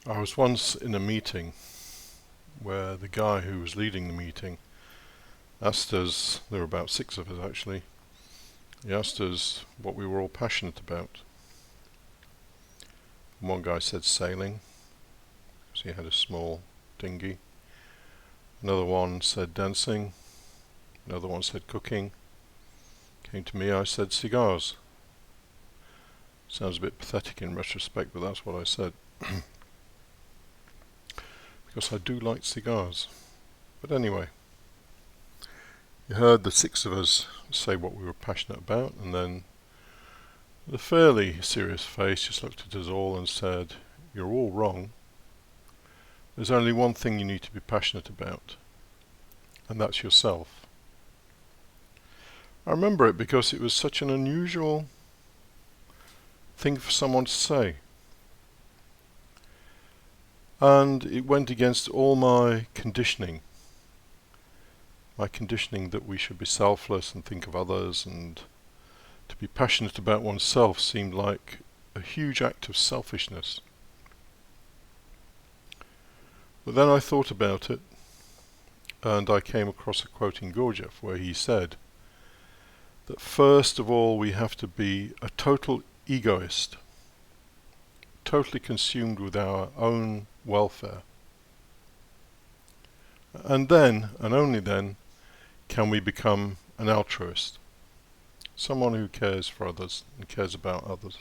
I was once in a meeting where the guy who was leading the meeting asked us, there were about 6 of us actually, he asked us what we were all passionate about. And one guy said sailing, because he had a small dinghy. Another one said dancing. Another one said cooking. Came to me, I said cigars. Sounds a bit pathetic in retrospect, but that's what I said. Because I do like cigars. But anyway, you heard the 6 of us say what we were passionate about, and then with a fairly serious face just looked at us all and said, "You're all wrong. There's only one thing you need to be passionate about, and that's yourself." I remember it because it was such an unusual thing for someone to say. And it went against all my conditioning that we should be selfless and think of others, and to be passionate about oneself seemed like a huge act of selfishness. But then I thought about it, and I came across a quote in Gurdjieff where he said that first of all we have to be a total egoist, totally consumed with our own welfare. And then, and only then, can we become an altruist, someone who cares for others and cares about others.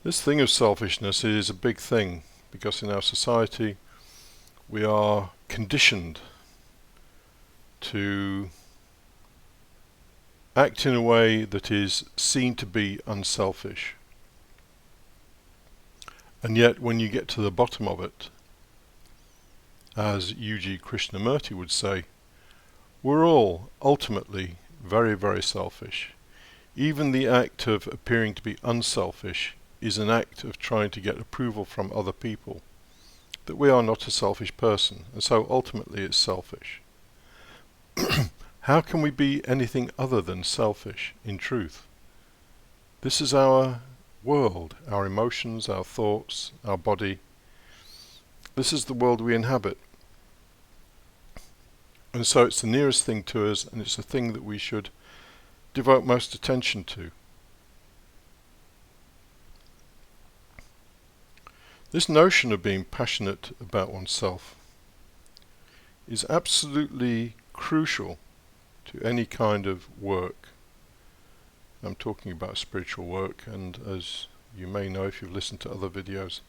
This thing of selfishness is a big thing, because in our society we are conditioned to act in a way that is seen to be unselfish. And yet when you get to the bottom of it, as U.G. Krishnamurti would say, we're all ultimately very, very selfish. Even the act of appearing to be unselfish is an act of trying to get approval from other people that we are not a selfish person, and so ultimately it's selfish. How can we be anything other than selfish in truth? This is our world, our emotions, our thoughts, our body. This is the world we inhabit. And so it's the nearest thing to us, and it's the thing that we should devote most attention to. This notion of being passionate about oneself is absolutely crucial to any kind of work. I'm talking about spiritual work, and as you may know if you've listened to other videos,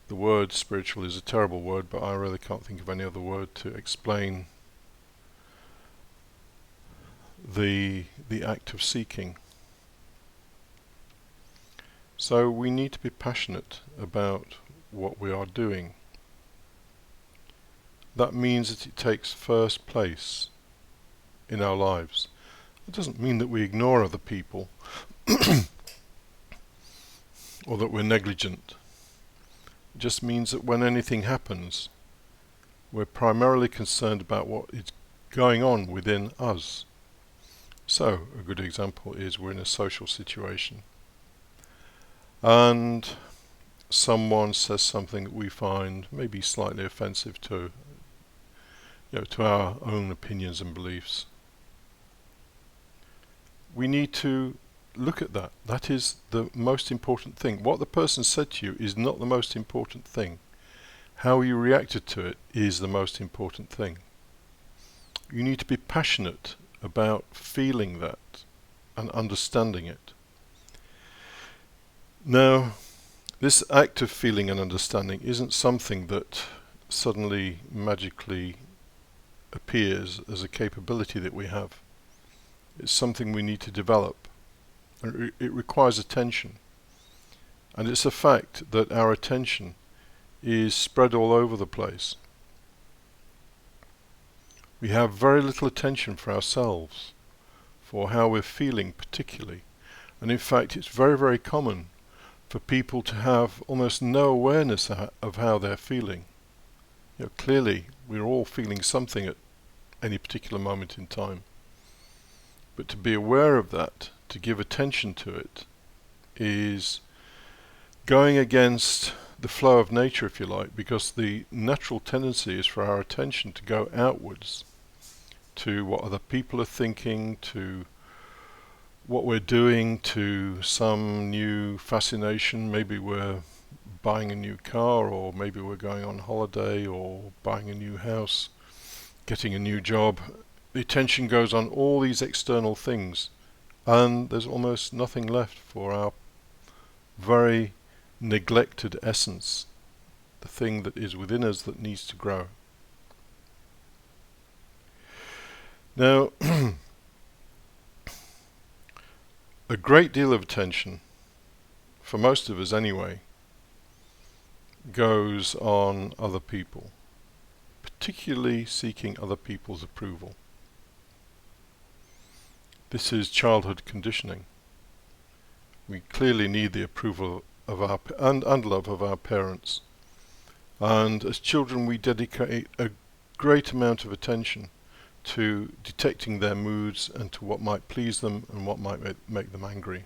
the word spiritual is a terrible word, but I really can't think of any other word to explain the act of seeking. So we need to be passionate about what we are doing. That means that it takes first place in our lives. It doesn't mean that we ignore other people or that we're negligent. It just means that when anything happens, we're primarily concerned about what is going on within us. So, a good example is we're in a social situation and someone says something that we find maybe slightly offensive to our own opinions and beliefs. We need to look at that. That is the most important thing. What the person said to you is not the most important thing. How you reacted to it is the most important thing. You need to be passionate about feeling that and understanding it. Now, this act of feeling and understanding isn't something that suddenly magically appears as a capability that we have. It's something we need to develop. It requires attention. And it's a fact that our attention is spread all over the place. We have very little attention for ourselves, for how we're feeling particularly. And in fact, it's very, very common for people to have almost no awareness of how they're feeling. Clearly, we're all feeling something at any particular moment in time. But to be aware of that, to give attention to it, is going against the flow of nature, if you like, because the natural tendency is for our attention to go outwards to what other people are thinking, to what we're doing, to some new fascination. Maybe we're buying a new car, or maybe we're going on holiday, or buying a new house, getting a new job. The attention goes on all these external things, and there's almost nothing left for our very neglected essence, the thing that is within us that needs to grow. Now, a great deal of attention, for most of us anyway, goes on other people, particularly seeking other people's approval. This is childhood conditioning. We clearly need the approval of our and love of our parents. And as children we dedicate a great amount of attention to detecting their moods and to what might please them and what might make them angry.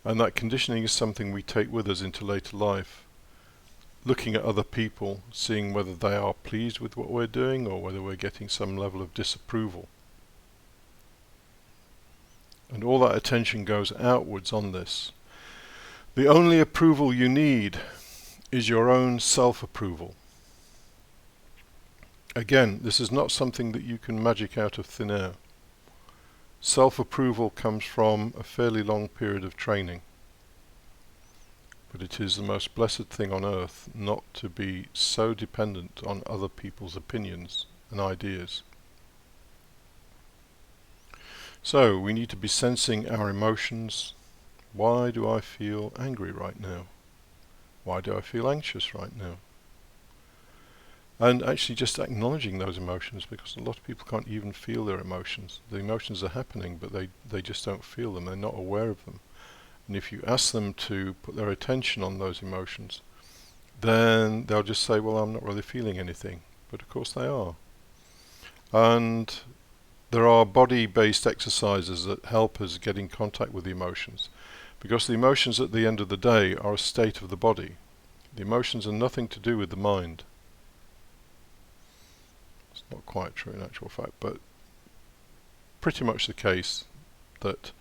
And that conditioning is something we take with us into later life, looking at other people, seeing whether they are pleased with what we're doing or whether we're getting some level of disapproval. And all that attention goes outwards on this. The only approval you need is your own self-approval. Again, this is not something that you can magic out of thin air. Self-approval comes from a fairly long period of training. But it is the most blessed thing on earth not to be so dependent on other people's opinions and ideas. So, we need to be sensing our emotions. Why do I feel angry right now? Why do I feel anxious right now? And actually just acknowledging those emotions, because a lot of people can't even feel their emotions. The emotions are happening, but they just don't feel them. They're not aware of them. And if you ask them to put their attention on those emotions, then they'll just say, well, I'm not really feeling anything. But of course they are. And there are body-based exercises that help us get in contact with the emotions, because the emotions at the end of the day are a state of the body. The emotions are nothing to do with the mind. It's not quite true in actual fact, but pretty much the case that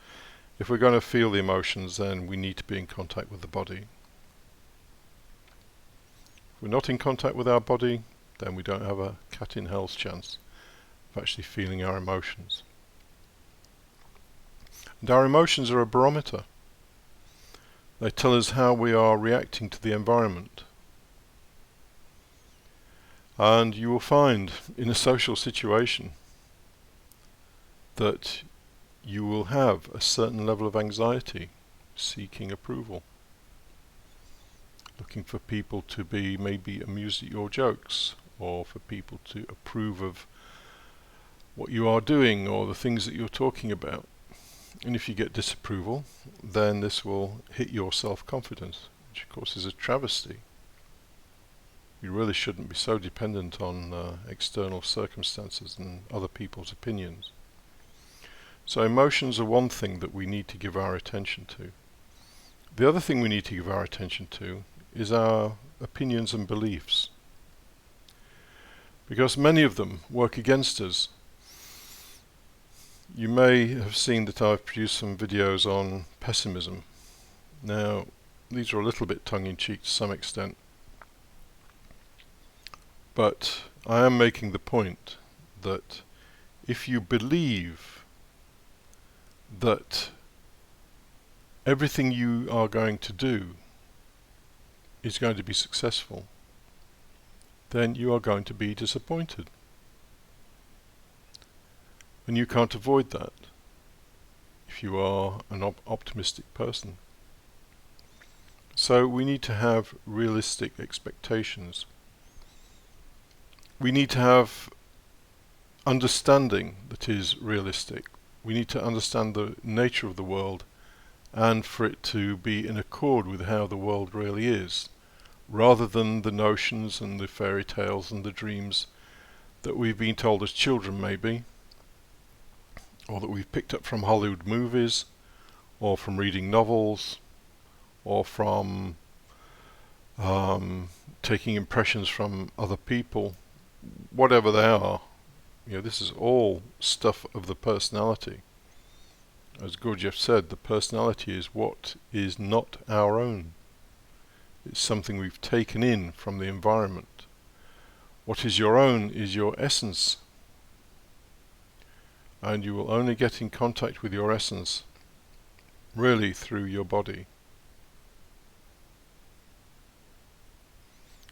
if we're going to feel the emotions, then we need to be in contact with the body. If we're not in contact with our body, then we don't have a cat in hell's chance of actually feeling our emotions. And our emotions are a barometer. They tell us how we are reacting to the environment. And you will find in a social situation that you will have a certain level of anxiety, seeking approval, looking for people to be maybe amused at your jokes, or for people to approve of what you are doing or the things that you're talking about. And if you get disapproval, then this will hit your self-confidence, which of course is a travesty. You really shouldn't be so dependent on external circumstances and other people's opinions. So emotions are one thing that we need to give our attention to. The other thing we need to give our attention to is our opinions and beliefs, because many of them work against us. You may have seen that I've produced some videos on pessimism. Now, these are a little bit tongue-in-cheek to some extent, but I am making the point that if you believe that everything you are going to do is going to be successful, then you are going to be disappointed. And you can't avoid that if you are an optimistic person. So we need to have realistic expectations. We need to have understanding that is realistic. We need to understand the nature of the world, and for it to be in accord with how the world really is, rather than the notions and the fairy tales and the dreams that we've been told as children maybe, or that we've picked up from Hollywood movies, or from reading novels, or from taking impressions from other people, whatever they are. This is all stuff of the personality. As Gurdjieff said, the personality is what is not our own. It's something we've taken in from the environment. What is your own is your essence. And you will only get in contact with your essence really through your body.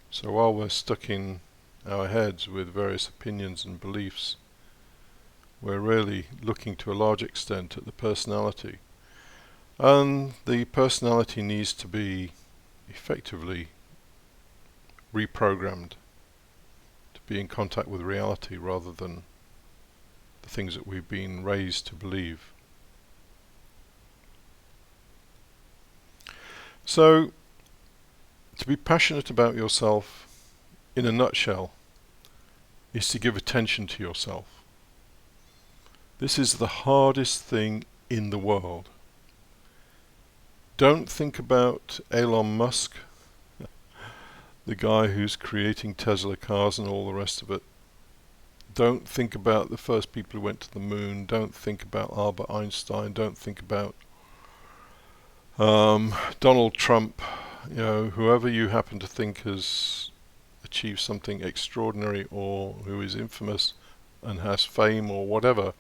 So while we're stuck in our heads with various opinions and beliefs, we're really looking to a large extent at the personality. And the personality needs to be effectively reprogrammed to be in contact with reality rather than the things that we've been raised to believe. So, to be passionate about yourself, in a nutshell, is to give attention to yourself. This is the hardest thing in the world. Don't think about Elon Musk, the guy who's creating Tesla cars and all the rest of it. Don't think about the first people who went to the moon. Don't think about Albert Einstein. Don't think about Donald Trump. Whoever you happen to think has achieved something extraordinary or who is infamous and has fame or whatever.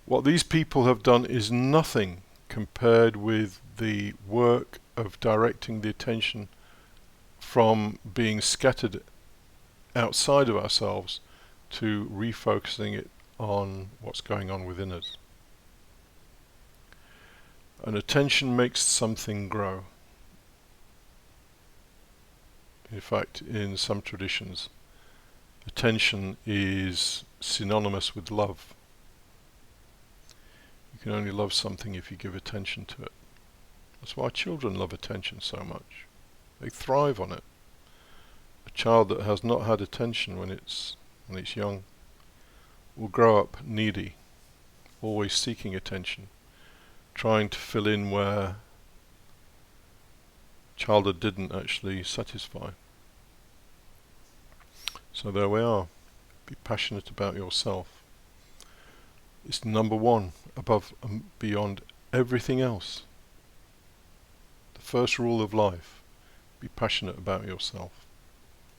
What these people have done is nothing compared with the work of directing the attention from being scattered outside of ourselves to refocusing it on what's going on within us. And attention makes something grow. In fact, in some traditions, attention is synonymous with love. You can only love something if you give attention to it. That's why children love attention so much. They thrive on it. A child that has not had attention when it's young will grow up needy, always seeking attention, trying to fill in where childhood didn't actually satisfy. So there we are. Be passionate about yourself. It's number one, above and beyond everything else. The first rule of life, be passionate about yourself.